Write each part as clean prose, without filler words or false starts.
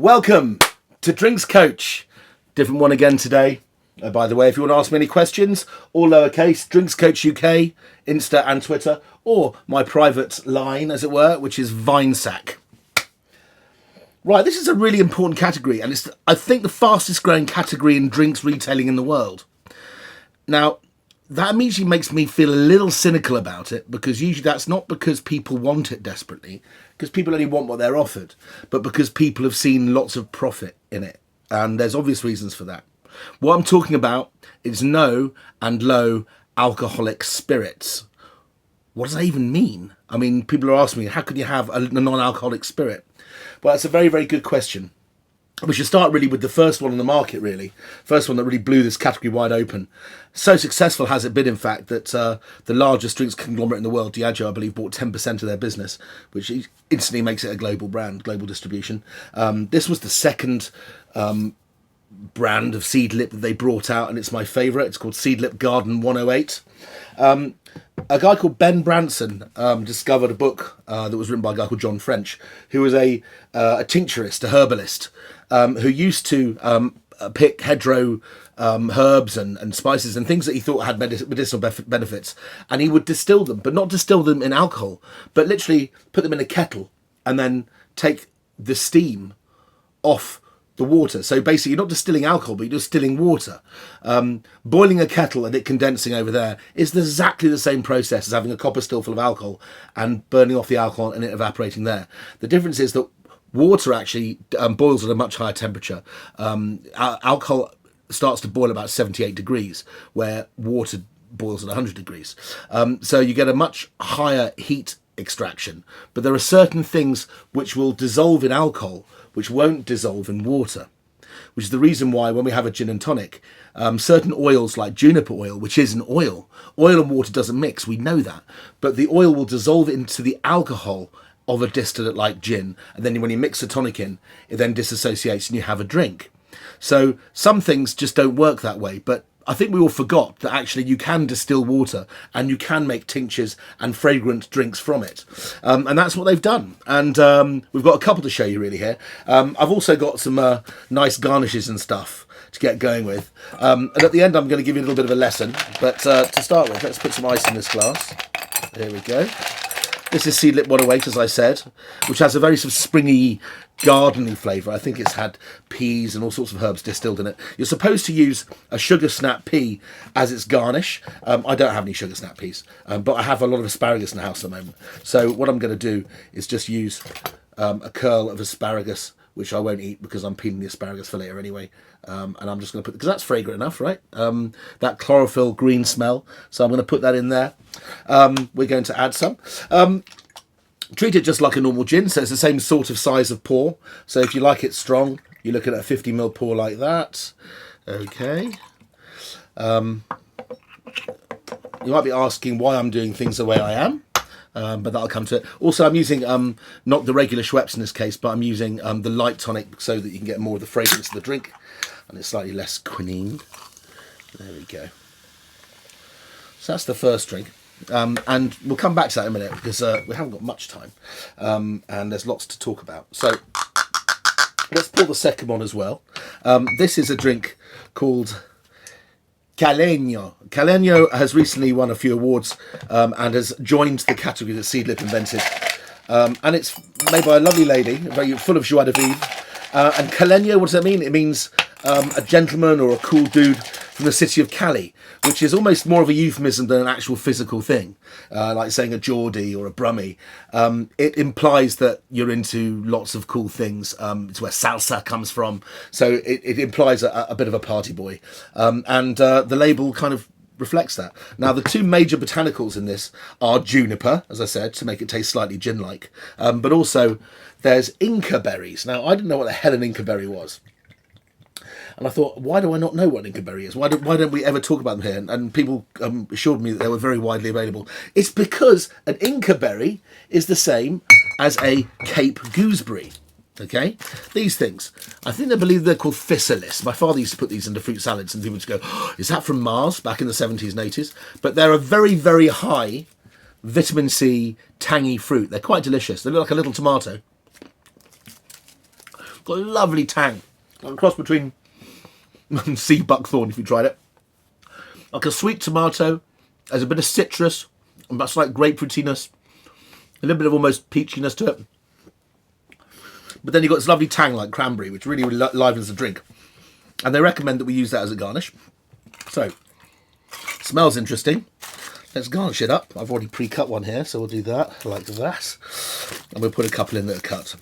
Welcome to Drinks Coach. Different one again today. By the way, if you want to ask me any questions, all lowercase, Drinks Coach UK, Insta and Twitter, or my private line, as it were, which is Vinesack. Right, this is a really important category, and it's, I think, the fastest growing category in drinks retailing in the world. Now, that immediately makes me feel a little cynical about it, because usually that's not because people want it desperately, because people only want what they're offered, but because people have seen lots of profit in it. And there's obvious reasons for that. What I'm talking about is no and low alcoholic spirits. What does that even mean? I mean, people are asking me, how can you have a non-alcoholic spirit? Well, that's a very, very good question. We should start really with the first one on the market, really. First one that really blew this category wide open. So successful has it been, in fact, that the largest drinks conglomerate in the world, Diageo, I believe, bought 10% of their business, which instantly makes it a global brand, global distribution. This was the second brand of Seedlip that they brought out, and it's my favourite. It's called Seedlip Garden 108. A guy called Ben Branson discovered a book that was written by a guy called John French, who was a tincturist, a herbalist, who used to pick hedgerow herbs and spices and things that he thought had medicinal benefits, and he would distill them, but not distill them in alcohol, but literally put them in a kettle and then take the steam off the water. So basically, you're not distilling alcohol, but you're distilling water. Boiling a kettle and it condensing over there is exactly the same process as having a copper still full of alcohol and burning off the alcohol and it evaporating there. The difference is that water actually boils at a much higher temperature. Alcohol starts to boil about 78 degrees, where water boils at 100 degrees. So you get a much higher heat extraction. But there are certain things which will dissolve in alcohol which won't dissolve in water, which is the reason why when we have a gin and tonic, certain oils like Juniper oil, which is an oil and water doesn't mix, we know that, but the oil will dissolve into the alcohol of a distillate like gin, and then when you mix the tonic in, it then disassociates and you have a drink. So some things just don't work that way, but I think we all forgot that actually you can distill water and you can make tinctures and fragrant drinks from it. And that's what they've done. And we've got a couple to show you really here. I've also got some nice garnishes and stuff to get going with. And at the end, I'm going to give you a little bit of a lesson. But to start with, let's put some ice in this glass. There we go. This is Seedlip 108, as I said, which has a very sort of springy, garden-y flavour. I think it's had peas and all sorts of herbs distilled in it. You're supposed to use a sugar snap pea as its garnish. I don't have any sugar snap peas, but I have a lot of asparagus in the house at the moment. So what I'm going to do is just use a curl of asparagus, which I won't eat because I'm peeling the asparagus for later anyway. And I'm just going to put, because that's fragrant enough, right? That chlorophyll green smell. So I'm going to put that in there. We're going to add some. Treat it just like a normal gin, so it's the same sort of size of pour. So if you like it strong, you're looking at a 50ml pour like that. Okay. You might be asking why I'm doing things the way I am. But that'll come to it. Also, I'm using not the regular Schweppes in this case, but I'm using the light tonic so that you can get more of the fragrance of the drink, and it's slightly less quinine. There we go. So that's the first drink, and we'll come back to that in a minute because we haven't got much time, and there's lots to talk about. So let's pour the second one as well. This is a drink called Caleño. Caleño has recently won a few awards and has joined the category that Seedlip invented. And it's made by a lovely lady, very full of joie de vivre. And Caleño, what does that mean? It means a gentleman or a cool dude from the city of Cali, which is almost more of a euphemism than an actual physical thing, like saying a Geordie or a Brummie. It implies that you're into lots of cool things. It's where salsa comes from. So it implies a bit of a party boy. And the label kind of reflects that. Now, the two major botanicals in this are Juniper, as I said, to make it taste slightly gin-like. But also, there's Inca berries. Now, I didn't know what the hell an Inca berry was. And I thought, why do I not know what an Inca berry is? Why don't we ever talk about them here? And people assured me that they were very widely available. It's because an Inca berry is the same as a Cape gooseberry. Okay, these things, I think they believe they're called physalis. My father used to put these into fruit salads and people would go, oh, is that from Mars back in the 70s and 80s? But they're a very, very high vitamin C tangy fruit. They're quite delicious. They look like a little tomato. Got a lovely tang. Like a cross between sea buckthorn, if you tried it. Like a sweet tomato. There's a bit of citrus, and that's like grapefruitiness. A little bit of almost peachiness to it. But then you've got this lovely tang like cranberry, which really livens the drink. And they recommend that we use that as a garnish. So, smells interesting. Let's garnish it up. I've already pre-cut one here, so we'll do that like that. And we'll put a couple in that are cut.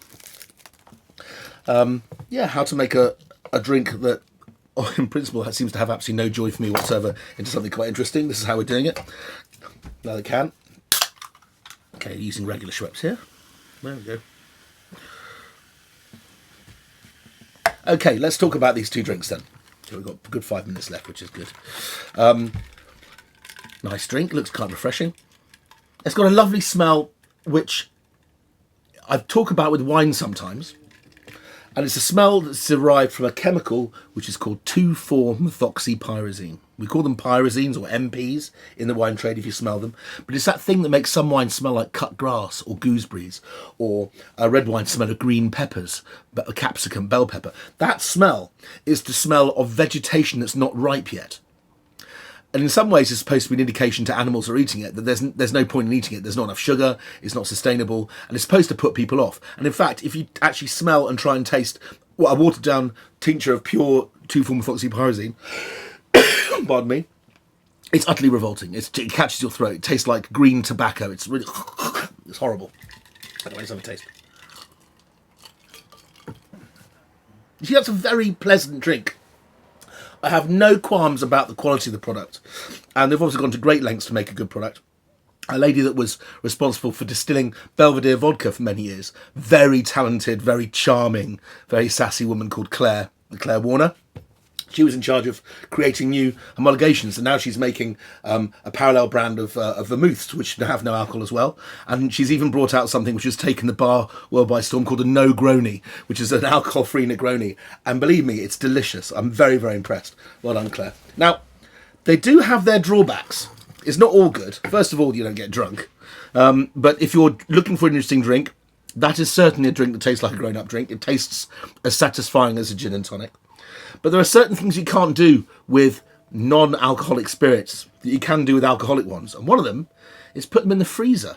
Yeah, how to make a drink that, in principle, seems to have absolutely no joy for me whatsoever into something quite interesting. This is how we're doing it. Another can. Okay, using regular Schweppes here. There we go. Okay, let's talk about these two drinks then. So we've got a good 5 minutes left, which is good. Nice drink, looks kind of refreshing. It's got a lovely smell, which I talk about with wine sometimes. And it's a smell that's derived from a chemical which is called 2,4-methoxypyrazine. We call them pyrazines or MPs in the wine trade if you smell them. But it's that thing that makes some wine smell like cut grass or gooseberries, or a red wine smell of green peppers, a capsicum, bell pepper. That smell is the smell of vegetation that's not ripe yet. And in some ways, it's supposed to be an indication to animals who are eating it that there's no point in eating it. There's not enough sugar, it's not sustainable, and it's supposed to put people off. And in fact, if you actually smell and try and taste a watered-down tincture of pure 2,4-methoxypyrazine, pardon me, it's utterly revolting. It catches your throat. It tastes like green tobacco. It's really... it's horrible. Anyway, let's have a taste. You see, that's a very pleasant drink. I have no qualms about the quality of the product. And they've also gone to great lengths to make a good product. A lady that was responsible for distilling Belvedere vodka for many years. Very talented, very charming, very sassy woman called Claire Warner. She was in charge of creating new homologations, and now she's making a parallel brand of vermouths, which have no alcohol as well. And she's even brought out something which has taken the bar world by storm, called a No-Grony, which is an alcohol-free Negroni. And believe me, it's delicious. I'm very, very impressed. Well done, Claire. Now, they do have their drawbacks. It's not all good. First of all, you don't get drunk. But if you're looking for an interesting drink, that is certainly a drink that tastes like a grown-up drink. It tastes as satisfying as a gin and tonic. But there are certain things you can't do with non-alcoholic spirits that you can do with alcoholic ones. And one of them is put them in the freezer.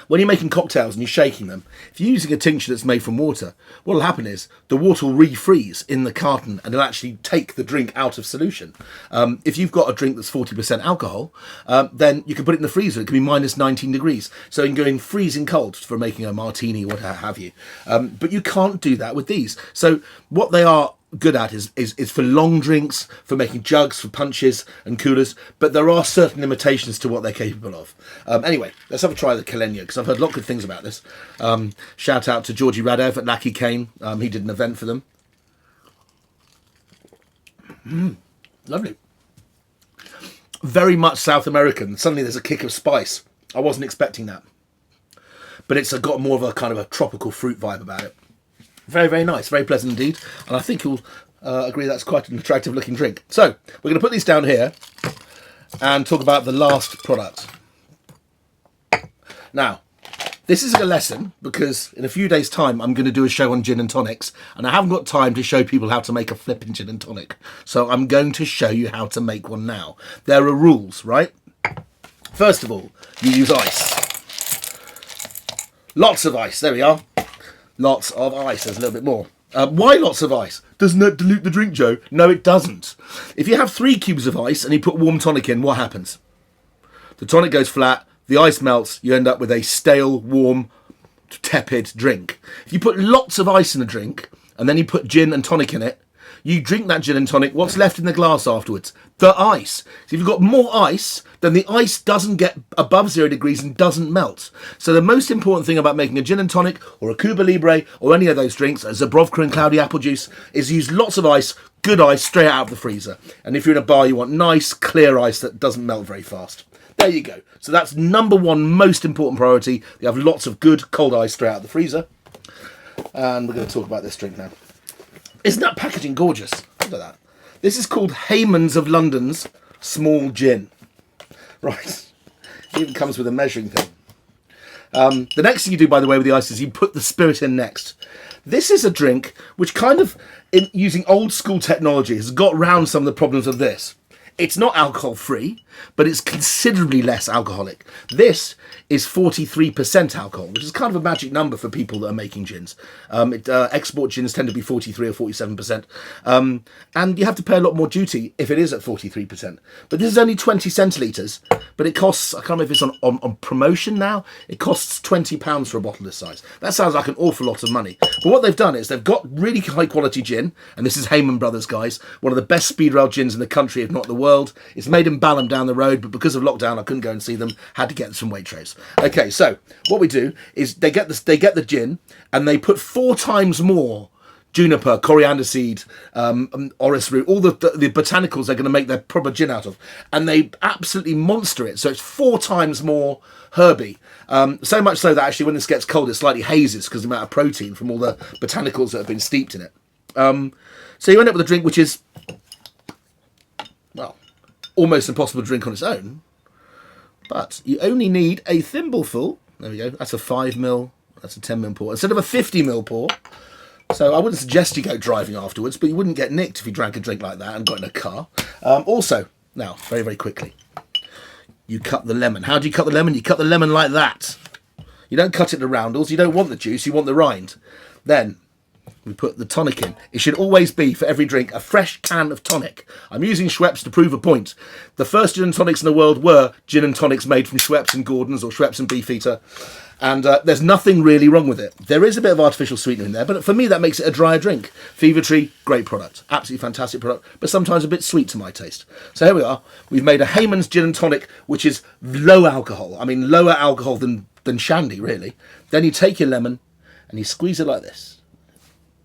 When you're making cocktails and you're shaking them, if you're using a tincture that's made from water, what will happen is the water will refreeze in the carton and it'll actually take the drink out of solution. If you've got a drink that's 40% alcohol, then you can put it in the freezer. It can be minus 19 degrees. So you can go in freezing cold for making a martini, what have you. But you can't do that with these. So what they are good at is for long drinks, for making jugs, for punches and coolers, but there are certain limitations to what they're capable of. Anyway, let's have a try of the Caleño, because I've heard a lot of good things about this. Shout out to Georgie Radev at Lackey Cane. He did an event for them. Lovely. Very much South American. Suddenly there's a kick of spice. I wasn't expecting that. But it's got more of a kind of a tropical fruit vibe about it. Very, very nice. Very pleasant indeed. And I think you'll agree that's quite an attractive looking drink. So, we're going to put these down here and talk about the last product. Now, this is a lesson because in a few days' time I'm going to do a show on gin and tonics, and I haven't got time to show people how to make a flipping gin and tonic. So I'm going to show you how to make one now. There are rules, right? First of all, you use ice. Lots of ice. There we are. Lots of ice. There's a little bit more. Why lots of ice? Doesn't that dilute the drink, Joe? No, it doesn't. If you have 3 cubes of ice and you put warm tonic in, what happens? The tonic goes flat, the ice melts, you end up with a stale, warm, tepid drink. If you put lots of ice in a drink and then you put gin and tonic in it, you drink that gin and tonic, what's left in the glass afterwards? The ice. So if you've got more ice, then the ice doesn't get above 0 degrees and doesn't melt. So the most important thing about making a gin and tonic or a Cuba Libre or any of those drinks, a Zabrovka and cloudy apple juice, is use lots of ice, good ice, straight out of the freezer. And if you're in a bar, you want nice, clear ice that doesn't melt very fast. There you go. So that's number 1 most important priority. You have lots of good cold ice straight out of the freezer. And we're going to talk about this drink now. Isn't that packaging gorgeous? Look at that. This is called Haymans of London's Small Gin. Right. It even comes with a measuring thing. The next thing you do, by the way, with the ice is you put the spirit in next. This is a drink which kind of, using old school technology, has got round some of the problems of this. It's not alcohol free, but it's considerably less alcoholic. This is 43% alcohol, which is kind of a magic number for people that are making gins. Export gins tend to be 43 or 47%. And you have to pay a lot more duty if it is at 43%. But this is only 20 centilitres, but it costs, I can't remember if it's on promotion now, it costs £20 for a bottle this size. That sounds like an awful lot of money. But what they've done is they've got really high quality gin, and this is Haymans Brothers, guys, one of the best speed rail gins in the country, if not the world. It's made in Balham down the road, but because of lockdown I couldn't go and see them, had to get this from Waitrose. Okay, so what we do is they get the gin and they put 4 times more juniper, coriander seed, orris root, all the botanicals they're going to make their proper gin out of, and they absolutely monster it, so it's 4 times more herby, so much so that actually when this gets cold it slightly hazes because of the amount of protein from all the botanicals that have been steeped in it. So you end up with a drink which is, well, almost impossible to drink on its own, but you only need a thimbleful. There we go. That's a 5ml. That's a 10ml pour instead of a 50ml pour. So I wouldn't suggest you go driving afterwards, but you wouldn't get nicked if you drank a drink like that and got in a car. Also, now very, very quickly, you cut the lemon. How do you cut the lemon? You cut the lemon like that. You don't cut it to roundels. You don't want the juice. You want the rind. Then we put the tonic in. It should always be, for every drink, a fresh can of tonic. I'm using Schweppes to prove a point. The first gin and tonics in the world were gin and tonics made from Schweppes and Gordon's or Schweppes and Beefeater. And there's nothing really wrong with it. There is a bit of artificial sweetener in there, but for me that makes it a drier drink. Fever Tree, great product. Absolutely fantastic product, but sometimes a bit sweet to my taste. So here we are. We've made a Haymans gin and tonic, which is low alcohol. I mean, lower alcohol than shandy, really. Then you take your lemon and you squeeze it like this.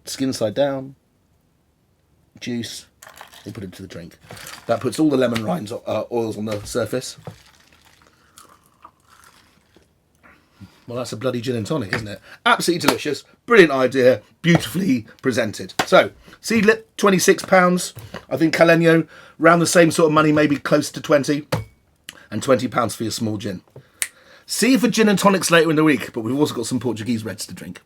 Skin side down, juice, you put it into the drink. That puts all the lemon rinds, oils on the surface. Well, that's a bloody gin and tonic, isn't it? Absolutely delicious, brilliant idea, beautifully presented. So, Seedlip, £26. I think Caleño, around the same sort of money, maybe close to 20. And £20 for your small gin. See you for gin and tonics later in the week, but we've also got some Portuguese reds to drink.